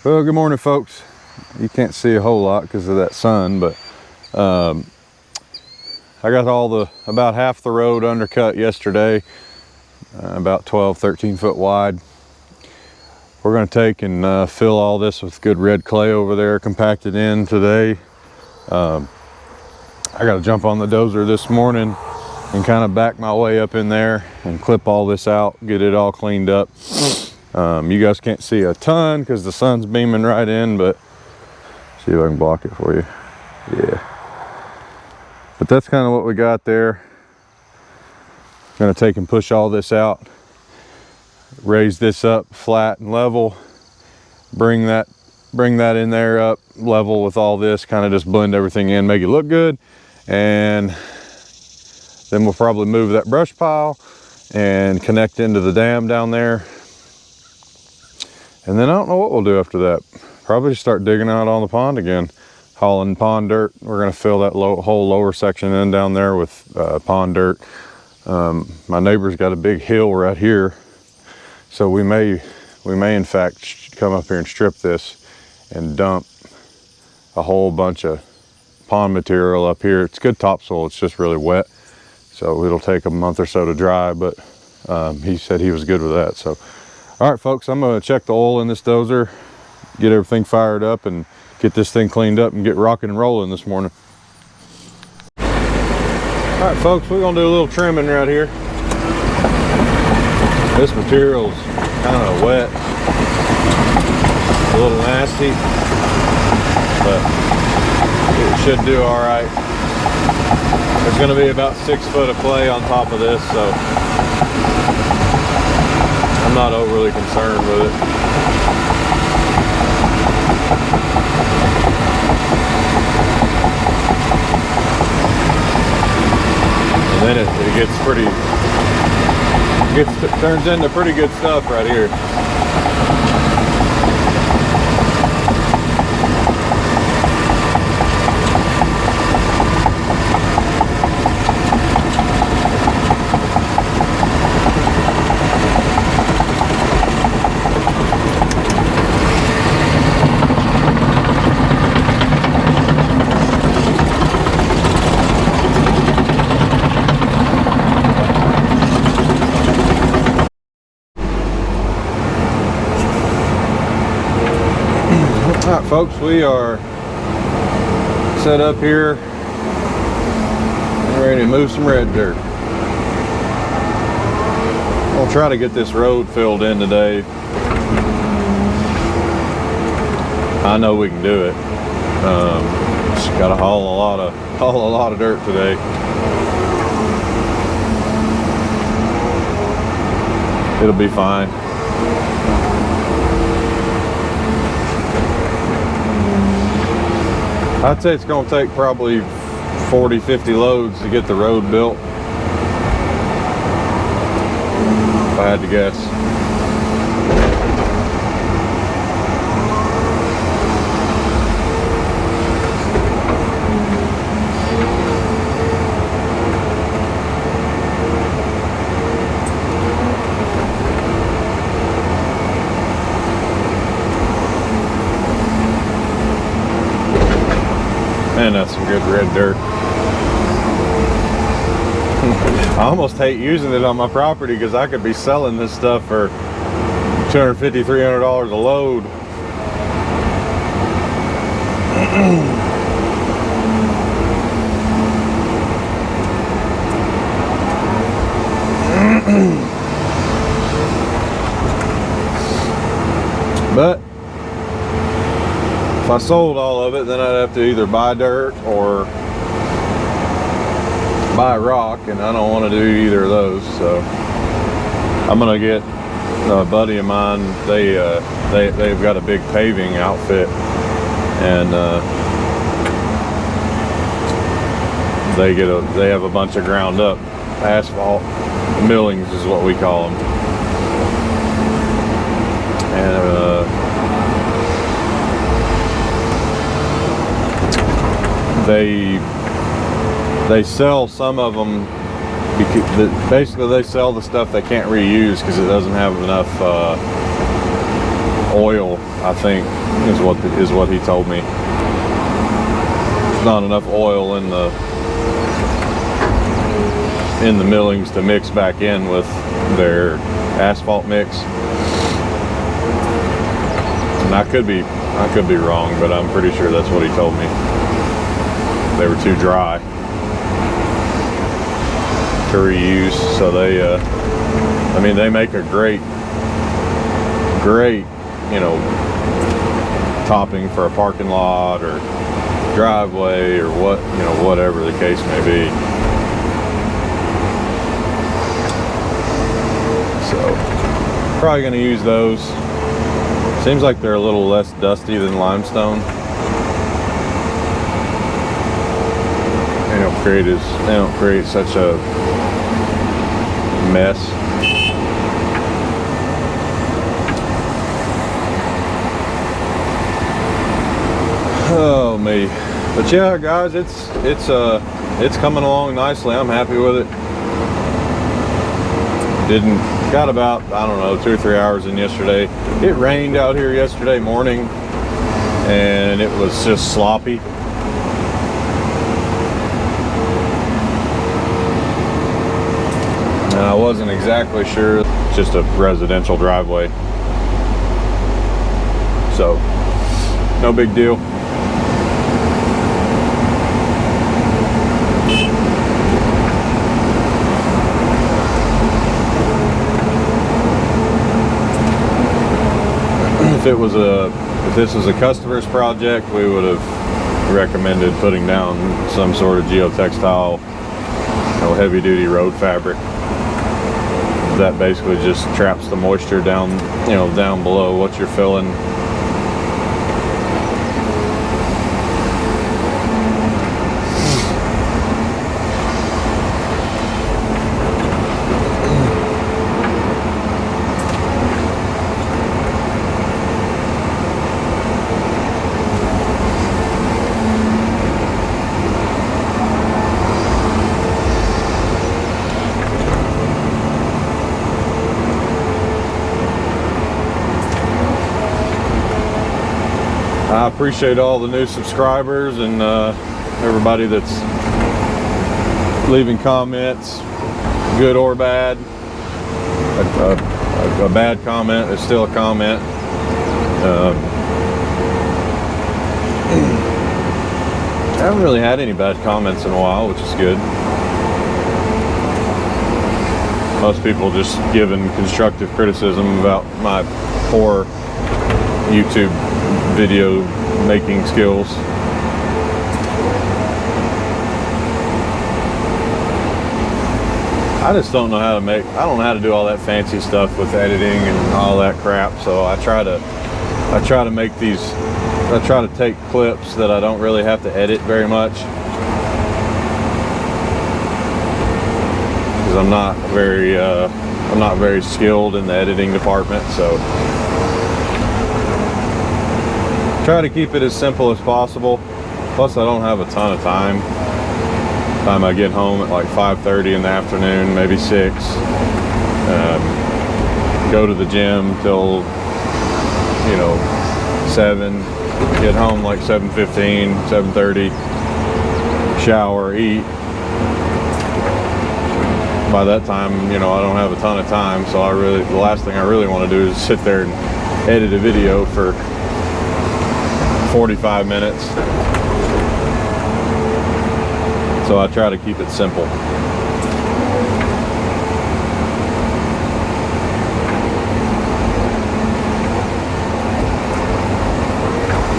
Well, good morning, folks. You can't see a whole lot because of that sun, but I got about half the road undercut yesterday, about 13 foot wide. We're going to take and fill all this with good red clay over there, compact it in today. I got to jump on the dozer this morning and kind of back my way up in there and clip all this out, get it all cleaned up. You guys can't see a ton because the sun's beaming right in, but see if I can block it for you. Yeah. But that's kind of what we got there. Gonna take and push all this out, raise this up flat and level, bring that in there up level with all this, kind of just blend everything in, make it look good. And then we'll probably move that brush pile and connect into the dam down there. And then I don't know what we'll do after that. Probably start digging out on the pond again, hauling pond dirt. We're gonna fill that whole lower section in down there with pond dirt. My neighbor's got a big hill right here, so we may in fact come up here and strip this and dump a whole bunch of pond material up here. It's good topsoil, it's just really wet, so it'll take a month or so to dry, but he said he was good with that. So all right, folks, I'm gonna check the oil in this dozer, get everything fired up, and get this thing cleaned up and get rocking and rolling this morning. All right, folks, we're gonna do a little trimming right here. This material's kind of wet, a little nasty, but it should do all right. There's gonna be about 6 foot of clay on top of this, so I'm not overly concerned with it. And then it turns into pretty good stuff right here. All right, folks, we are set up here and ready to move some red dirt. We'll try to get this road filled in today. I know we can do it. Just gotta haul a lot of dirt today. It'll be fine. I'd say it's going to take probably 40-50 loads to get the road built, if I had to guess. Man, that's some good red dirt. I almost hate using it on my property because I could be selling this stuff for $250, $300 a load. But if I sold all of it, then I'd have to either buy dirt or buy rock, and I don't want to do either of those. So I'm gonna get a buddy of mine. They've got a big paving outfit, and they have a bunch of ground up asphalt millings is what we call them, and they sell some of them because basically they sell the stuff they can't reuse because it doesn't have enough oil I think is what he told me. There's not enough oil in the millings to mix back in with their asphalt mix. And I could be wrong, but I'm pretty sure that's what he told me. They were too dry to reuse, so they I mean, they make a great, you know, topping for a parking lot or driveway or what, you know, whatever the case may be. So probably going to use those. Seems like they're a little less dusty than limestone. They don't create such a mess. Oh me. But yeah, guys, it's coming along nicely. I'm happy with it. Got about, I don't know, 2 or 3 hours in yesterday. It rained out here yesterday morning and it was just sloppy. And I wasn't exactly sure. It's just a residential driveway. So, no big deal. If this was a customer's project, we would have recommended putting down some sort of geotextile, you know, heavy duty road fabric. That basically just traps the moisture down, you know, down below what you're filling. I appreciate all the new subscribers and everybody that's leaving comments, good or bad. A bad comment is still a comment. I haven't really had any bad comments in a while, which is good. Most people just giving constructive criticism about my poor YouTube video making skills. I just don't know how to I don't know how to do all that fancy stuff with editing and all that crap, so I try to make these, I try to take clips that I don't really have to edit very much, because I'm not very skilled in the editing department, so try to keep it as simple as possible. Plus I don't have a ton of time. Time I get home at like 5:30 in the afternoon, maybe 6. Go to the gym till, you know, 7. Get home like 7:15, 7:30. Shower, eat. By that time, you know, I don't have a ton of time, so the last thing I really want to do is sit there and edit a video for 45 minutes. So I try to keep it simple.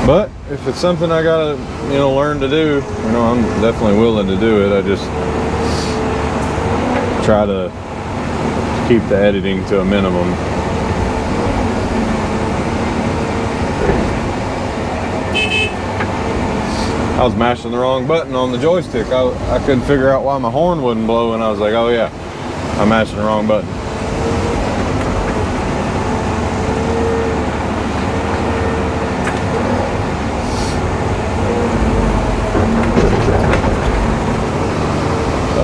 But if it's something I gotta, you know, learn to do, you know, I'm definitely willing to do it. I just try to keep the editing to a minimum. I was mashing the wrong button on the joystick. I couldn't figure out why my horn wouldn't blow, and I was like, oh yeah, I'm mashing the wrong button.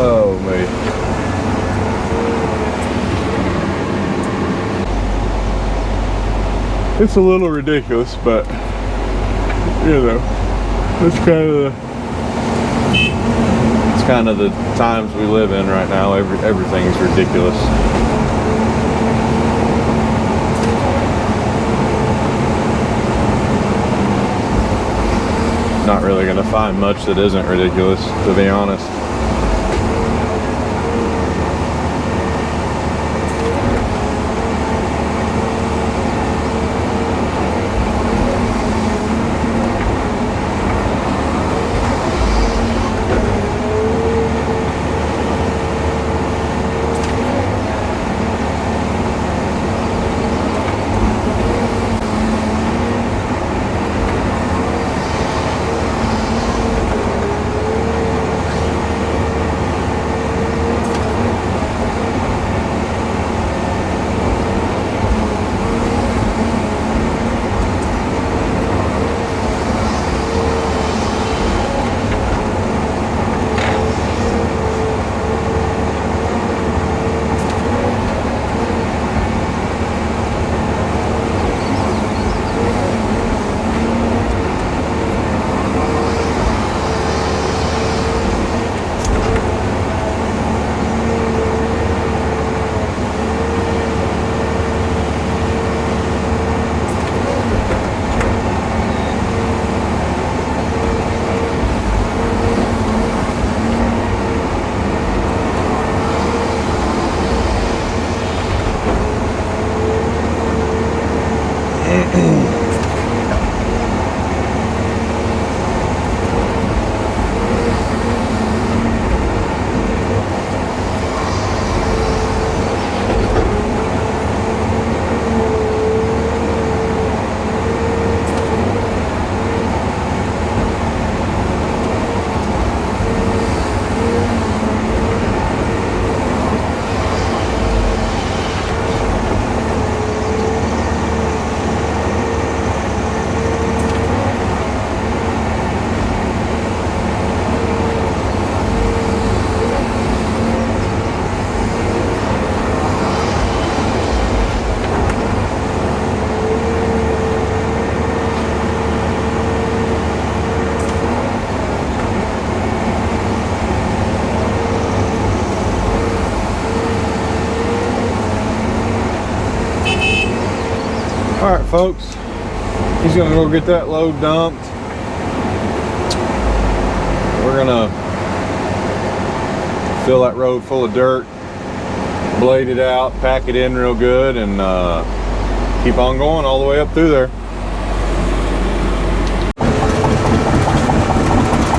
Oh me. It's a little ridiculous, but you know, it's kind of the times we live in right now. Everything's ridiculous. Not really gonna find much that isn't ridiculous, to be honest. All right, folks, he's gonna go get that load dumped. We're gonna fill that road full of dirt, blade it out, pack it in real good, and keep on going all the way up through there.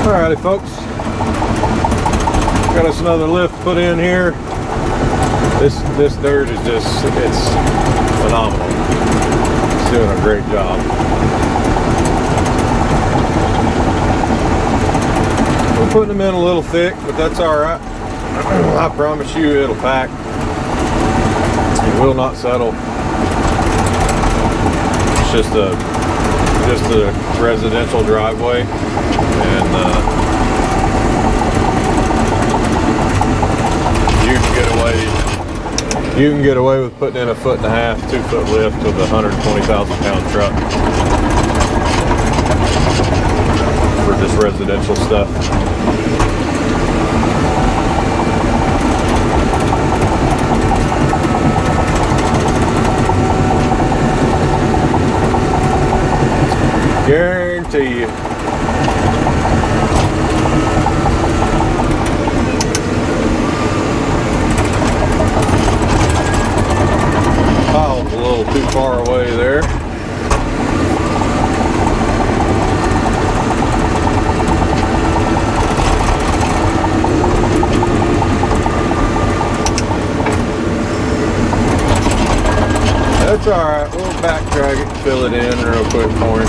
Alrighty, folks, got us another lift put in here. This dirt is it's phenomenal. It's doing a great job. We're putting them in a little thick, but that's all right. I promise you it'll pack. It will not settle. It's just a residential driveway, and you can get away with putting in a 1.5 foot, 2 foot lift with a 120,000 pound truck for just residential stuff. Guarantee you. Pile's a little too far away there. That's all right. We'll backtrack it and fill it in real quick for him.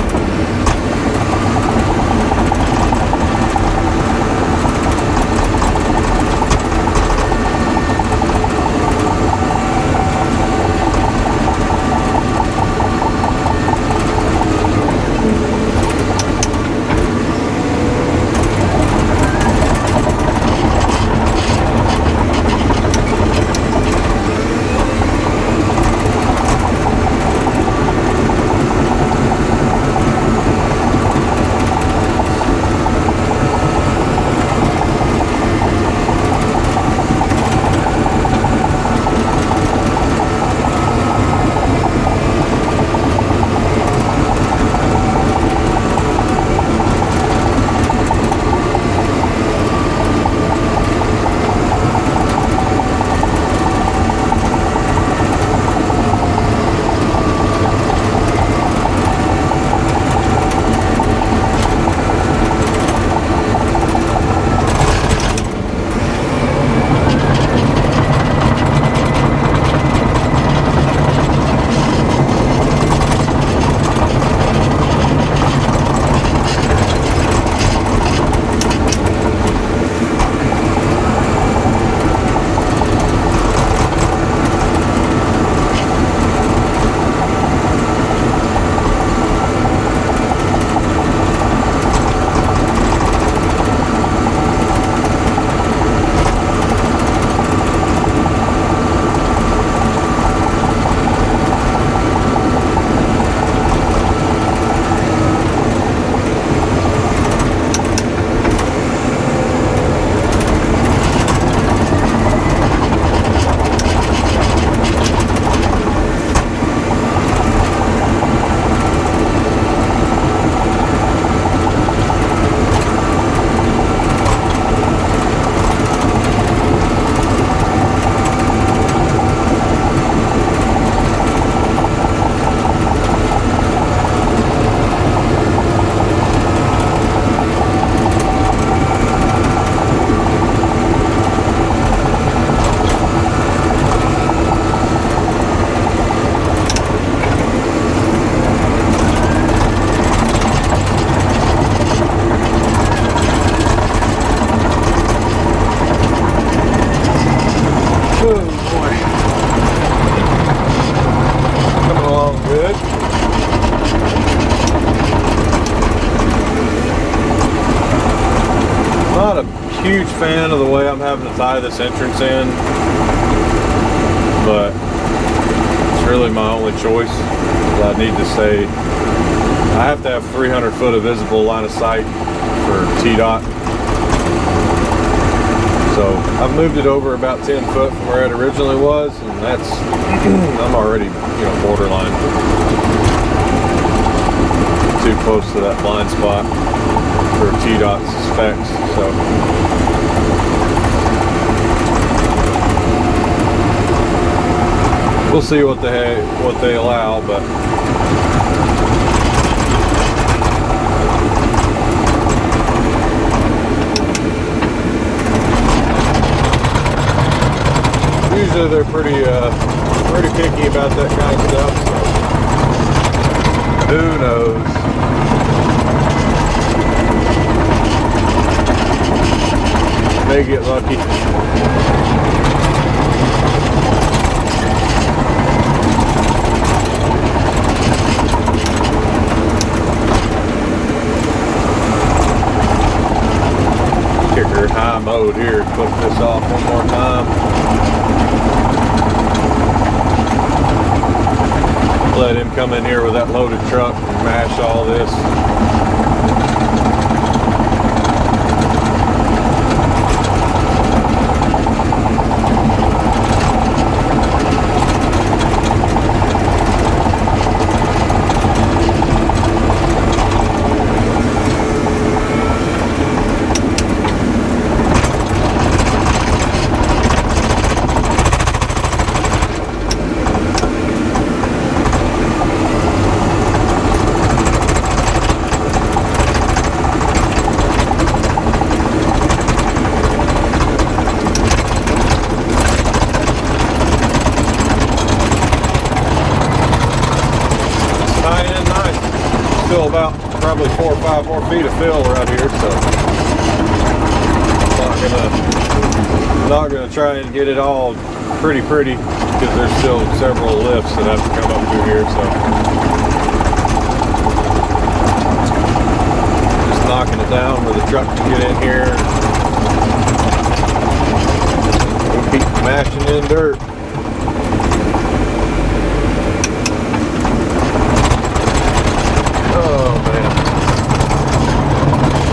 huge fan of the way I'm having to tie this entrance in, but it's really my only choice. I need to say I have to have 300 foot of visible line of sight for TDOT. So I've moved it over about 10 foot from where it originally was, and that's I'm already, you know, borderline too close to that blind spot for TDOT specs. So we'll see what they allow, but usually they're pretty picky about that kind of stuff, so who knows. May get lucky. Kicker high mode here, click this off one more time. Let him come in here with that loaded truck and mash all this. Still about probably 4 or 5 more feet of fill right here, so I'm not gonna try and get it all pretty because there's still several lifts that have to come up through here. So just knocking it down where the truck can get in here. We'll keep mashing in dirt.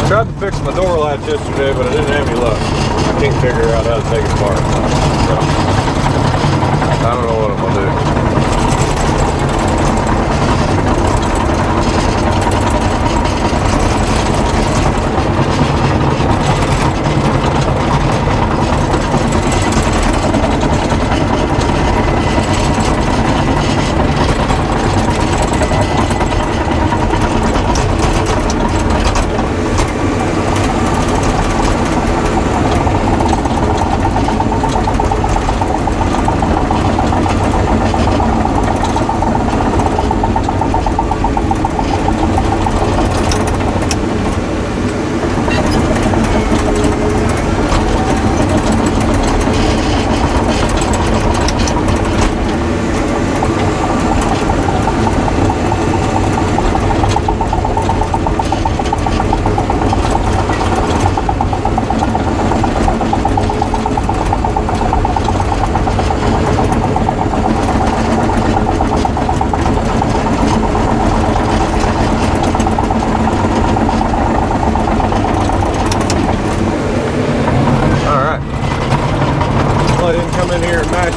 Tried to fix my door latch yesterday, but I didn't have any luck. I can't figure out how to take it apart. So, I don't know what I'm gonna do.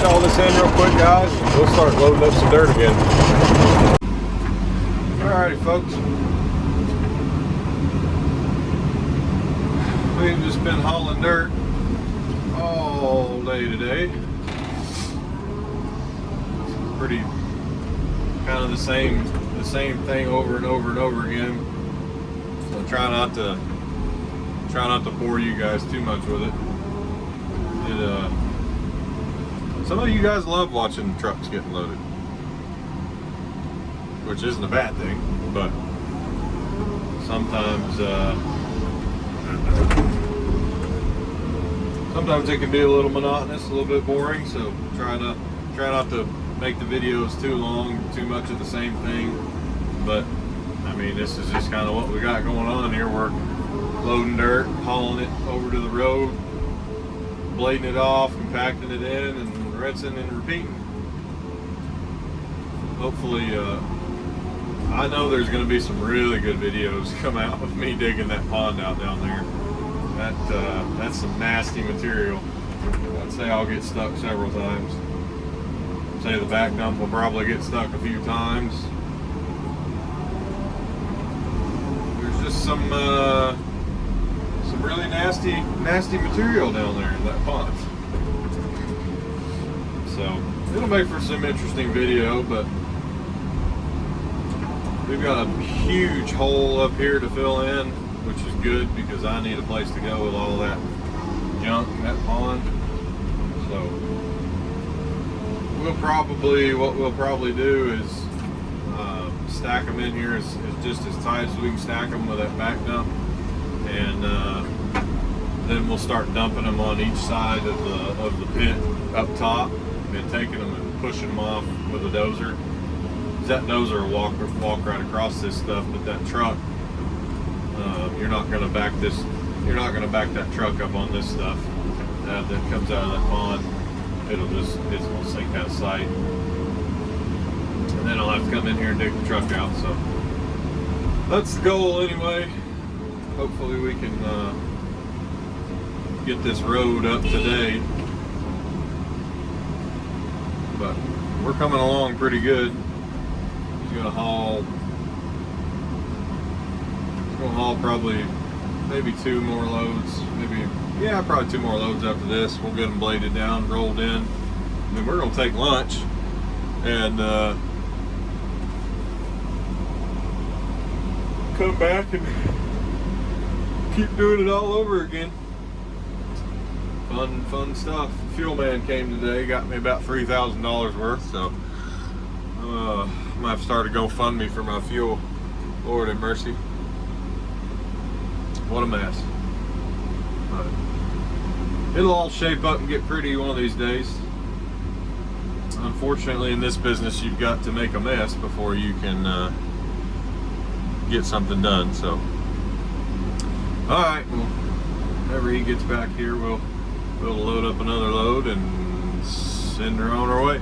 All this in real quick, guys. We'll start loading up some dirt again. Alrighty, folks. We've just been hauling dirt all day today. Pretty kind of the same thing over and over and over again. So try not to bore you guys too much with it. Some of you guys love watching trucks getting loaded, which isn't a bad thing, but sometimes it can be a little monotonous, a little bit boring. So try not to make the videos too long, too much of the same thing. But I mean, this is just kind of what we got going on here. We're loading dirt, hauling it over to the road, blading it off, compacting it in, and rinsing and repeating. Hopefully, I know there's going to be some really good videos come out of me digging that pond out down there. That's some nasty material. I'd say I'll get stuck several times. I'd say the back dump will probably get stuck a few times. There's just some really nasty material down there in that pond. So it'll make for some interesting video, but we've got a huge hole up here to fill in, which is good because I need a place to go with all that junk in that pond. So what we'll probably do is stack them in here as just as tight as we can stack them with that back dump, and then we'll start dumping them on each side of the pit up top, and taking them and pushing them off with a dozer. That dozer will walk right across this stuff, but that truck, you're not going to back that truck up on this stuff that comes out of that pond. It's going to sink out of sight, and then I'll have to come in here and dig the truck out. So that's the goal anyway. Hopefully we can get this road up to date, but we're coming along pretty good. He's gonna haul probably maybe 2 more loads, probably 2 more loads after this. We'll get them bladed down, rolled in, and then we're gonna take lunch and come back and keep doing it all over again. Fun stuff. Fuel man came today, got me about $3,000 worth, so I might have to start a GoFundMe for my fuel. Lord have mercy. What a mess. But it'll all shape up and get pretty one of these days. Unfortunately, in this business, you've got to make a mess before you can get something done. So, all right. Well, whenever he gets back here, we'll load up another load and send her on her way.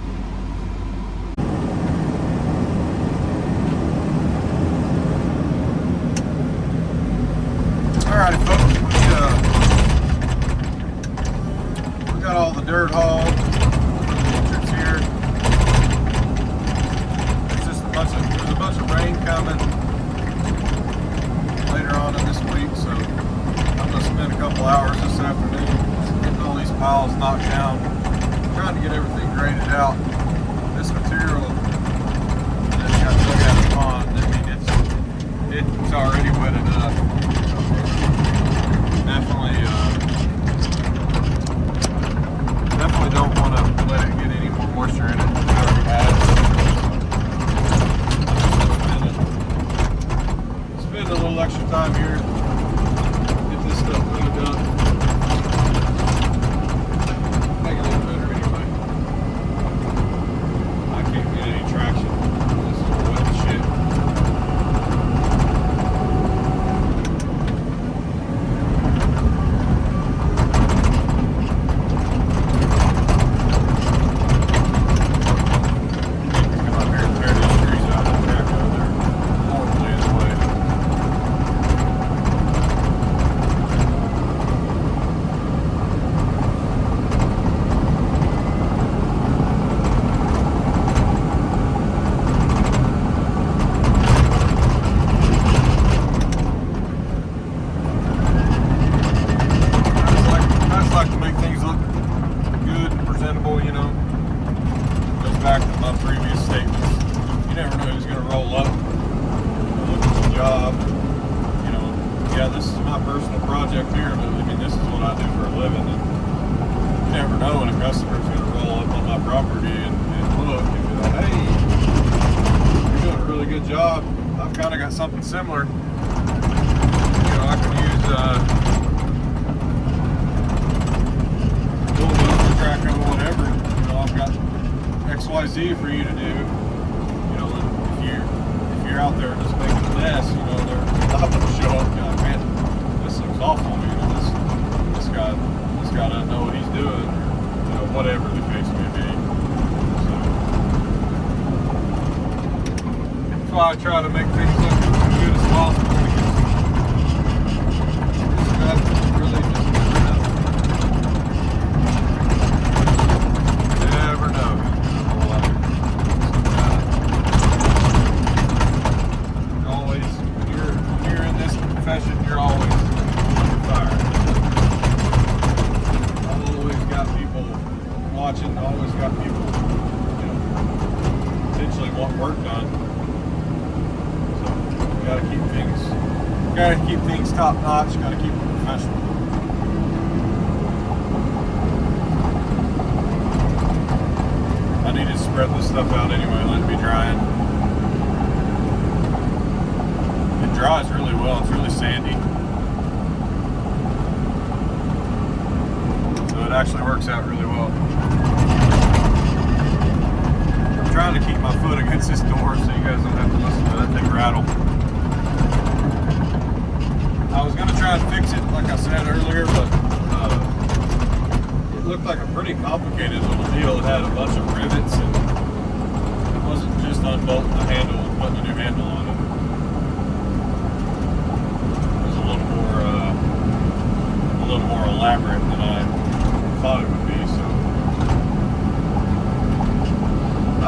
Alrighty folks, we got all the dirt hauled, entrance here. There's a bunch of rain coming later on in this week, so I'm going to spend a couple hours this afternoon getting all these piles knocked down, trying to get everything graded out. This material that got dug out of the pond, I mean, it's already wet enough. Definitely don't want to let it get any more moisture in it than it already has. Spend a little extra time here, get this stuff cleaned up, make it a little better anyway. I can't get any traction. This is wet as shit. Back to my previous statements. You never know who's going to roll up, look at the job. You know, yeah, this is my personal project here, but I mean, this is what I do for a living. And you never know when a customer's going to roll up on my property and look and be like, hey, you're doing a really good job. I've kind of got something similar. You know, I can use bulldozer, track or whatever. You know, I've got XYZ for you to do. You know, if you're out there just making a mess, you know, they're not going to show up. God, man, this looks goes off on me. This guy doesn't know what he's doing, you know, whatever the case may be. So that's why I try to make things look as good as possible, because this guy really just never know. Always, when you're in this profession, you're always on fire. Always got people watching, always got people, you know, potentially want work done. So you gotta keep things top notch, gotta keep it professional. I need to spread this stuff out anyway, let it be drying. It dries really well, it's really sandy. It actually works out really well. I'm trying to keep my foot against this door so you guys don't have to listen to that thing rattle. I was going to try and fix it like I said earlier, but it looked like a pretty complicated little deal. It had a bunch of rivets, and it wasn't just unbolting the handle and putting a new handle on it. It was a little more elaborate than I thought it would be, so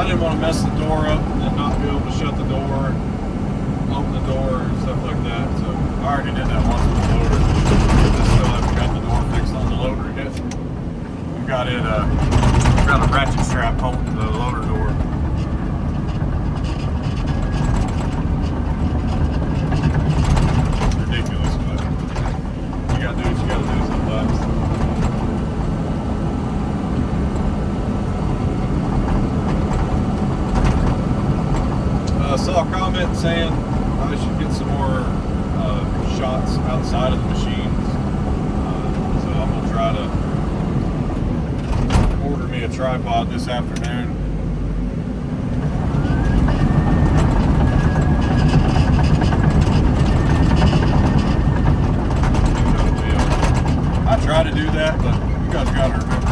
I didn't want to mess the door up and then not be able to shut the door, open the door, and stuff like that. So I already did that once with the loader. Just still haven't got the door fixed on the loader yet. We've got it. We've got a ratchet strap holding the loader door. It's ridiculous, but you gotta do what you gotta do sometimes. I saw a comment saying I should get some more shots outside of the machines. So I'm going to try to order me a tripod this afternoon. I try to do that, but you guys got to remember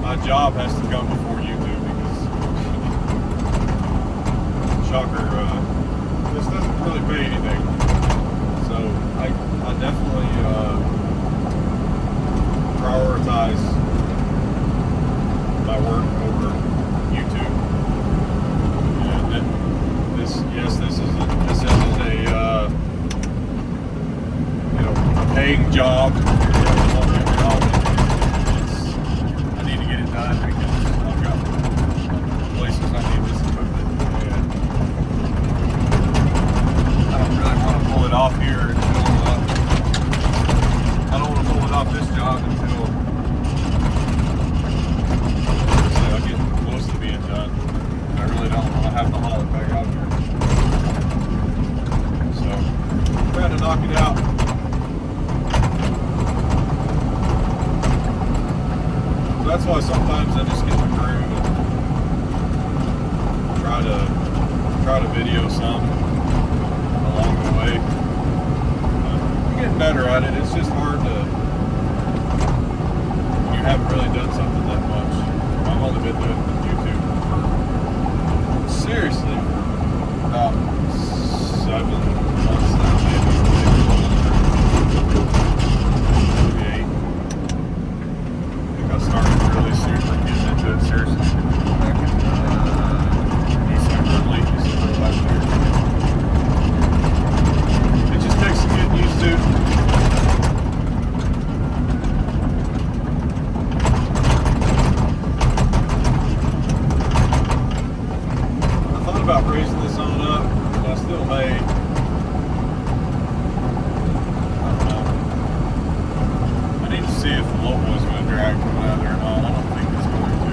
my job has to come before YouTube, because shocker, this doesn't really pay anything. So I definitely prioritize my work over YouTube. And this isn't a a paying job. I need to get it done because I've got places I need this equipment. I don't really want to pull it off here until I don't want to pull it off this job until I get close to being done. I really don't want to have to haul it back out here. So I'm trying to knock it out. So that's why sometimes I just get the crew and try to video some along the way. I'm getting better at it. It's just hard to, when you haven't really done something that much. I've only been doing YouTube for, seriously, about 7 months now, maybe 8. I think I started really seriously getting into it seriously back in December, late December last year. It just takes some getting used to. I thought about raising this on up, but I still may. I don't know. I need to see if the local is going to drag coming out of there or not. I don't think it's going to.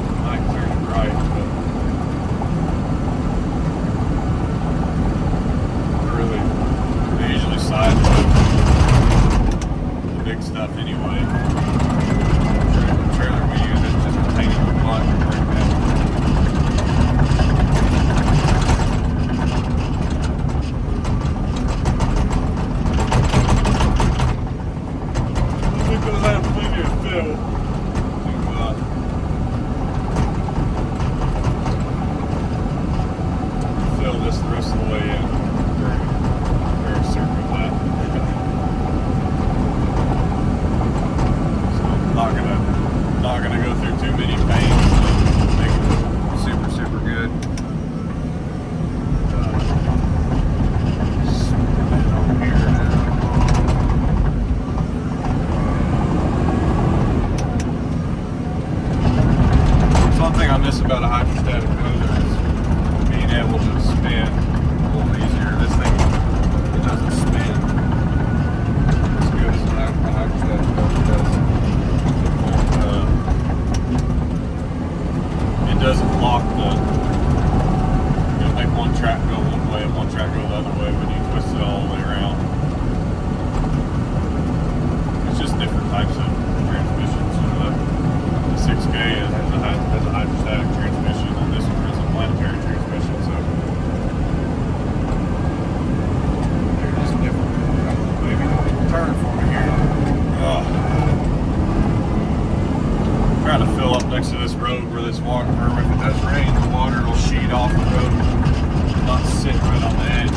I might turn it right, but they usually side the big stuff anyway. The trailer we use is just a tiny little block and bring that. most of the way in. Very certain of that. So I'm not gonna go through too many pains to make it look super good. Over here now. One thing I miss about a hydrostatic motor is being able to spin a little easier. This thing, it doesn't spin as good as a hydrostatic motor does. It doesn't lock it'll make one track go one way and one track go the other way when you twist it all the way around. It's just different types of transmissions. The 6K has a hydrostatic transmission, and this one is a planetary transmission, so they're just different. Maybe turn for me here. Trying to fill up next to this road where this water, or if it does rain, the water will sheet off the road, not sit right on the edge.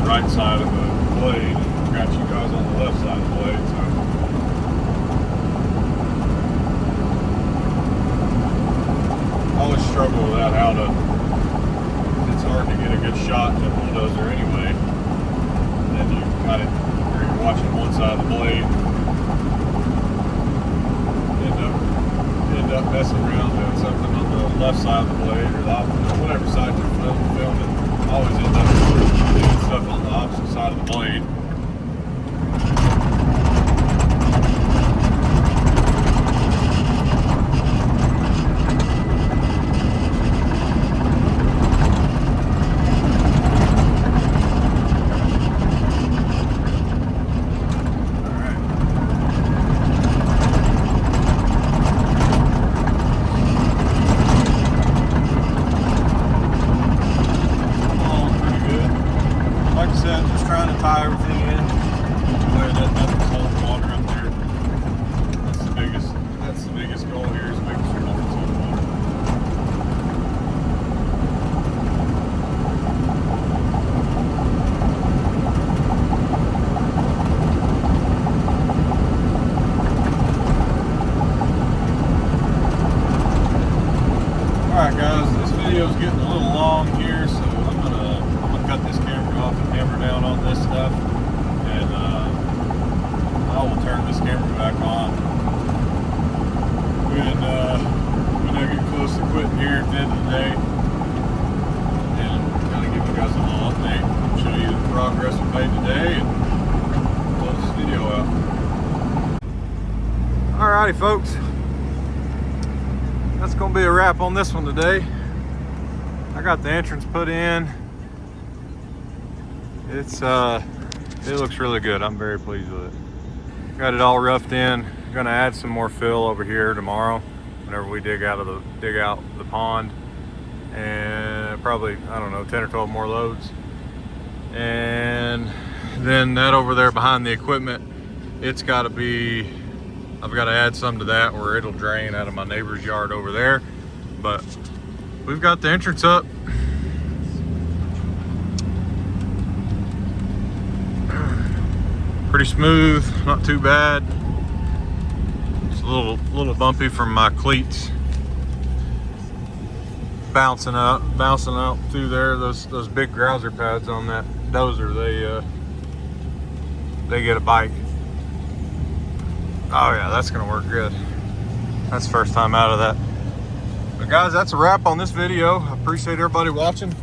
Right side of the blade, and got you guys on the left side of the blade, so I always struggle with that, how to, it's hard to get a good shot in a bulldozer anyway, and then you got it, or you're watching one side of the blade, end up messing around doing something on the left side of the blade, or the opposite, whatever side you're filming. Always end up doing stuff on the opposite side of the blade. Just trying to tie everything in where that nothing's holding water up there. That's the biggest goal here, is making sure nothing's holding water. Alright guys, this video is getting a little long here, so I'm gonna cut this camera off and hammer down on this stuff, and I will turn this camera back on when I get close to quitting here at the end of the day, and kind of give you guys a little update, show you the progress we made today, and close this video out. Alrighty folks, that's gonna be a wrap on this one today. I got the entrance put in. It looks really good. I'm very pleased with it. Got it all roughed in. Gonna add some more fill over here tomorrow whenever we dig out the pond, and probably, I don't know, 10 or 12 more loads. And then that over there behind the equipment, it's got to be, I've got to add some to that where it'll drain out of my neighbor's yard over there. But we've got the entrance up. Pretty smooth, not too bad. It's a little bumpy from my cleats bouncing out through there. Those big grouser pads on that dozer, they get a bite. Oh yeah, that's gonna work good. That's the first time out of that. But guys, that's a wrap on this video. I appreciate everybody watching.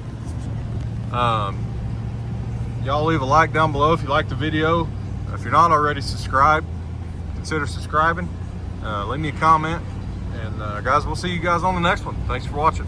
Y'all leave a like down below if you like the video. If you're not already subscribed, consider subscribing. Leave me a comment. And guys, we'll see you guys on the next one. Thanks for watching.